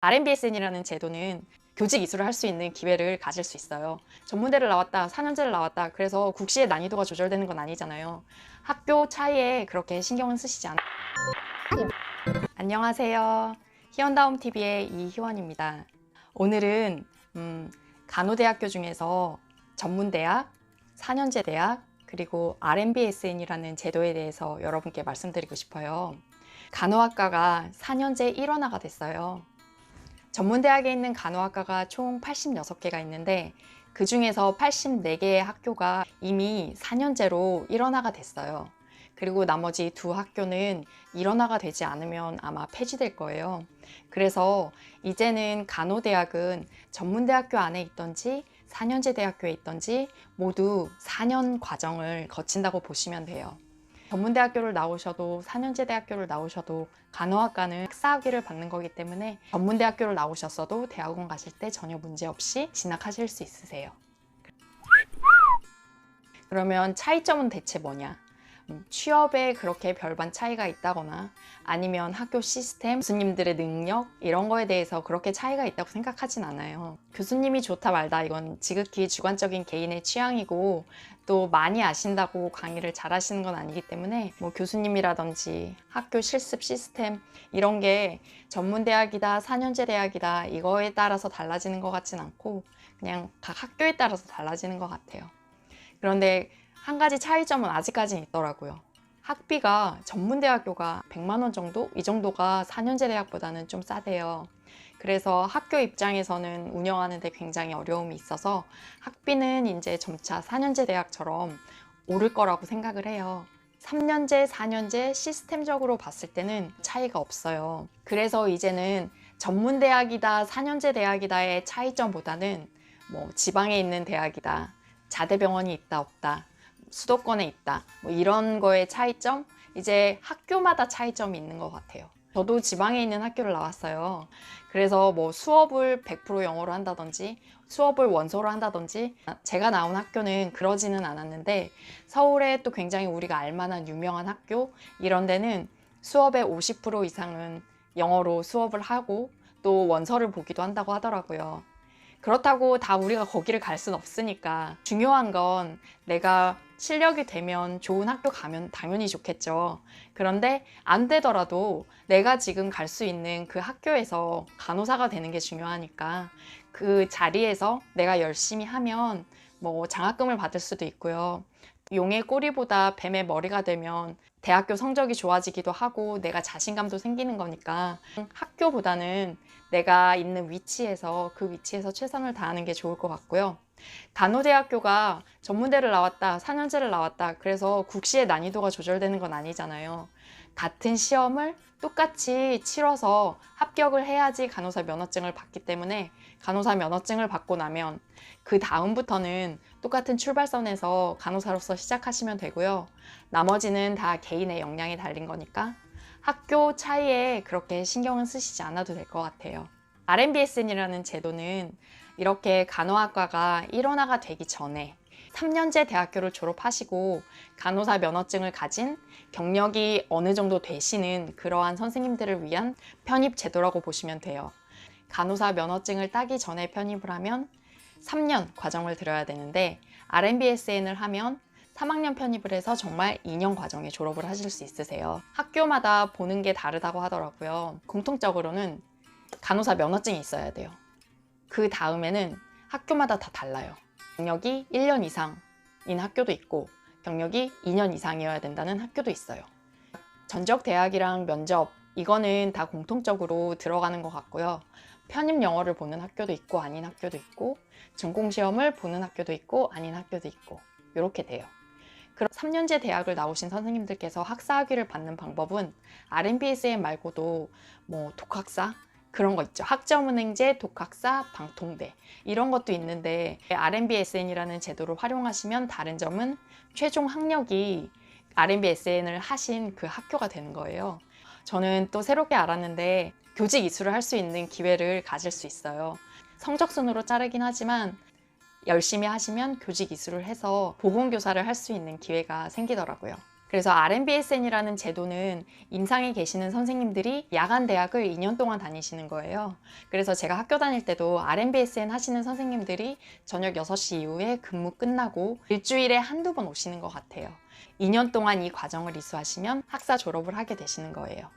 RMBSN이라는 제도는 교직 이수를 할 수 있는 기회를 가질 수 있어요. 전문대를 나왔다, 4년제를 나왔다, 그래서 국시의 난이도가 조절되는 건 아니잖아요. 학교 차이에 그렇게 신경은 쓰시지 않아요. 안녕하세요. 희원다움TV의 이희원입니다. 오늘은 간호대학교 중에서 전문대학, 4년제 대학, 그리고 RMBSN이라는 제도에 대해서 여러분께 말씀드리고 싶어요. 간호학과가 4년제 1원화가 됐어요. 전문대학에 있는 간호학과가 총 86개가 있는데 그 중에서 84개의 학교가 이미 4년제로 1원화가 됐어요. 그리고 나머지 두 학교는 1원화가 되지 않으면 아마 폐지될 거예요. 그래서 이제는 간호대학은 전문대학교 안에 있던지 4년제 대학교에 있던지 모두 4년 과정을 거친다고 보시면 돼요. 전문대학교를 나오셔도 4년제 대학교를 나오셔도 간호학과는 학사학위를 받는 거기 때문에 전문대학교를 나오셨어도 대학원 가실 때 전혀 문제 없이 진학하실 수 있으세요. 그러면 차이점은 대체 뭐냐? 취업에 그렇게 별반 차이가 있다거나 아니면 학교 시스템, 교수님들의 능력 이런 거에 대해서 그렇게 차이가 있다고 생각하진 않아요. 교수님이 좋다 말다 이건 지극히 주관적인 개인의 취향이고 또 많이 아신다고 강의를 잘 하시는 건 아니기 때문에 뭐 교수님이라든지 학교 실습 시스템 이런 게 전문대학이다 4년제 대학이다 이거에 따라서 달라지는 것 같진 않고 그냥 각 학교에 따라서 달라지는 것 같아요. 그런데 한 가지 차이점은 아직까지는 있더라고요. 학비가 전문대학교가 100만 원 정도? 이 정도가 4년제 대학보다는 좀 싸대요. 그래서 학교 입장에서는 운영하는 데 굉장히 어려움이 있어서 학비는 이제 점차 4년제 대학처럼 오를 거라고 생각을 해요. 3년제, 4년제 시스템적으로 봤을 때는 차이가 없어요. 그래서 이제는 전문대학이다, 4년제 대학이다의 차이점보다는 뭐 지방에 있는 대학이다, 자대병원이 있다 없다, 수도권에 있다 뭐 이런 거의 차이점? 이제 학교마다 차이점이 있는 것 같아요. 저도 지방에 있는 학교를 나왔어요. 그래서 뭐 수업을 100% 영어로 한다든지 수업을 원서로 한다든지 제가 나온 학교는 그러지는 않았는데 서울에 또 굉장히 우리가 알만한 유명한 학교 이런 데는 수업의 50% 이상은 영어로 수업을 하고 또 원서를 보기도 한다고 하더라고요. 그렇다고 다 우리가 거기를 갈 순 없으니까 중요한 건 내가 실력이 되면 좋은 학교 가면 당연히 좋겠죠. 그런데 안 되더라도 내가 지금 갈 수 있는 그 학교에서 간호사가 되는 게 중요하니까 그 자리에서 내가 열심히 하면 뭐 장학금을 받을 수도 있고요. 용의 꼬리보다 뱀의 머리가 되면 대학교 성적이 좋아지기도 하고 내가 자신감도 생기는 거니까 학교보다는 내가 있는 위치에서 그 위치에서 최선을 다하는 게 좋을 것 같고요. 간호대학교가 전문대를 나왔다, 4년제를 나왔다 그래서 국시의 난이도가 조절되는 건 아니잖아요. 같은 시험을 똑같이 치러서 합격을 해야지 간호사 면허증을 받기 때문에 간호사 면허증을 받고 나면 그 다음부터는 똑같은 출발선에서 간호사로서 시작하시면 되고요. 나머지는 다 개인의 역량이 달린 거니까 학교 차이에 그렇게 신경은 쓰시지 않아도 될 것 같아요. RMBSN이라는 제도는 이렇게 간호학과가 1원화가 되기 전에 3년제 대학교를 졸업하시고 간호사 면허증을 가진 경력이 어느 정도 되시는 그러한 선생님들을 위한 편입 제도라고 보시면 돼요. 간호사 면허증을 따기 전에 편입을 하면 3년 과정을 들어야 되는데 RMBSN을 하면 3학년 편입을 해서 정말 2년 과정에 졸업을 하실 수 있으세요. 학교마다 보는 게 다르다고 하더라고요. 공통적으로는 간호사 면허증이 있어야 돼요. 그 다음에는 학교마다 다 달라요. 경력이 1년 이상인 학교도 있고 경력이 2년 이상이어야 된다는 학교도 있어요. 전적 대학이랑 면접 이거는 다 공통적으로 들어가는 것 같고요. 편입 영어를 보는 학교도 있고 아닌 학교도 있고 전공시험을 보는 학교도 있고 아닌 학교도 있고 이렇게 돼요. 그럼 3년제 대학을 나오신 선생님들께서 학사학위를 받는 방법은 RMBSN 말고도 뭐 독학사 그런 거 있죠. 학점은행제, 독학사, 방통대 이런 것도 있는데 RMBSN이라는 제도를 활용하시면 다른 점은 최종 학력이 RMBSN을 하신 그 학교가 되는 거예요. 저는 또 새롭게 알았는데 교직 이수를 할 수 있는 기회를 가질 수 있어요. 성적순으로 자르긴 하지만 열심히 하시면 교직 이수를 해서 보건교사를 할 수 있는 기회가 생기더라고요. 그래서 RMBSN이라는 제도는 임상에 계시는 선생님들이 야간 대학을 2년 동안 다니시는 거예요. 그래서 제가 학교 다닐 때도 RMBSN 하시는 선생님들이 저녁 6시 이후에 근무 끝나고 일주일에 한두 번 오시는 것 같아요. 2년 동안 이 과정을 이수하시면 학사 졸업을 하게 되시는 거예요.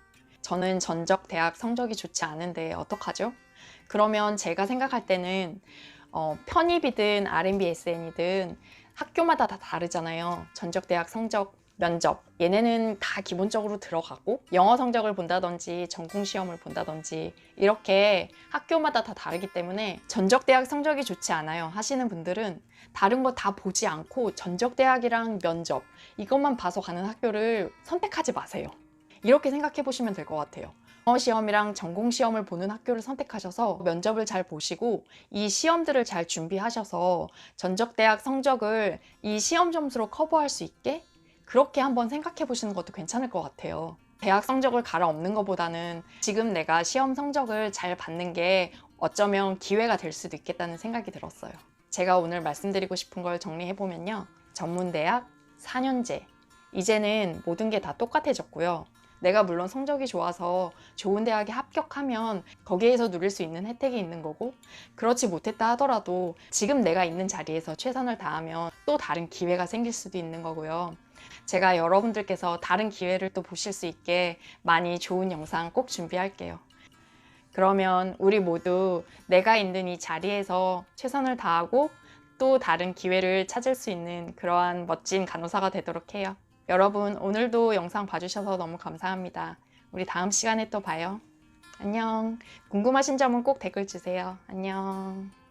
저는 전적 대학 성적이 좋지 않은데 어떡하죠? 그러면 제가 생각할 때는 편입이든 RMBSN이든 학교마다 다 다르잖아요. 전적 대학 성적, 면접, 얘네는 다 기본적으로 들어가고 영어 성적을 본다든지 전공 시험을 본다든지 이렇게 학교마다 다 다르기 때문에 전적 대학 성적이 좋지 않아요 하시는 분들은 다른 거 다 보지 않고 전적 대학이랑 면접 이것만 봐서 가는 학교를 선택하지 마세요. 이렇게 생각해 보시면 될 것 같아요. 영어 시험이랑 전공 시험을 보는 학교를 선택하셔서 면접을 잘 보시고 이 시험들을 잘 준비하셔서 전적 대학 성적을 이 시험 점수로 커버할 수 있게 그렇게 한번 생각해 보시는 것도 괜찮을 것 같아요. 대학 성적을 갈아엎는 것보다는 지금 내가 시험 성적을 잘 받는 게 어쩌면 기회가 될 수도 있겠다는 생각이 들었어요. 제가 오늘 말씀드리고 싶은 걸 정리해 보면요. 전문대학, 4년제. 이제는 모든 게 다 똑같아졌고요. 내가 물론 성적이 좋아서 좋은 대학에 합격하면 거기에서 누릴 수 있는 혜택이 있는 거고 그렇지 못했다 하더라도 지금 내가 있는 자리에서 최선을 다하면 또 다른 기회가 생길 수도 있는 거고요. 제가 여러분들께서 다른 기회를 또 보실 수 있게 많이 좋은 영상 꼭 준비할게요. 그러면 우리 모두 내가 있는 이 자리에서 최선을 다하고 또 다른 기회를 찾을 수 있는 그러한 멋진 간호사가 되도록 해요. 여러분 오늘도 영상 봐주셔서 너무 감사합니다. 우리 다음 시간에 또 봐요. 안녕. 궁금하신 점은 꼭 댓글 주세요. 안녕.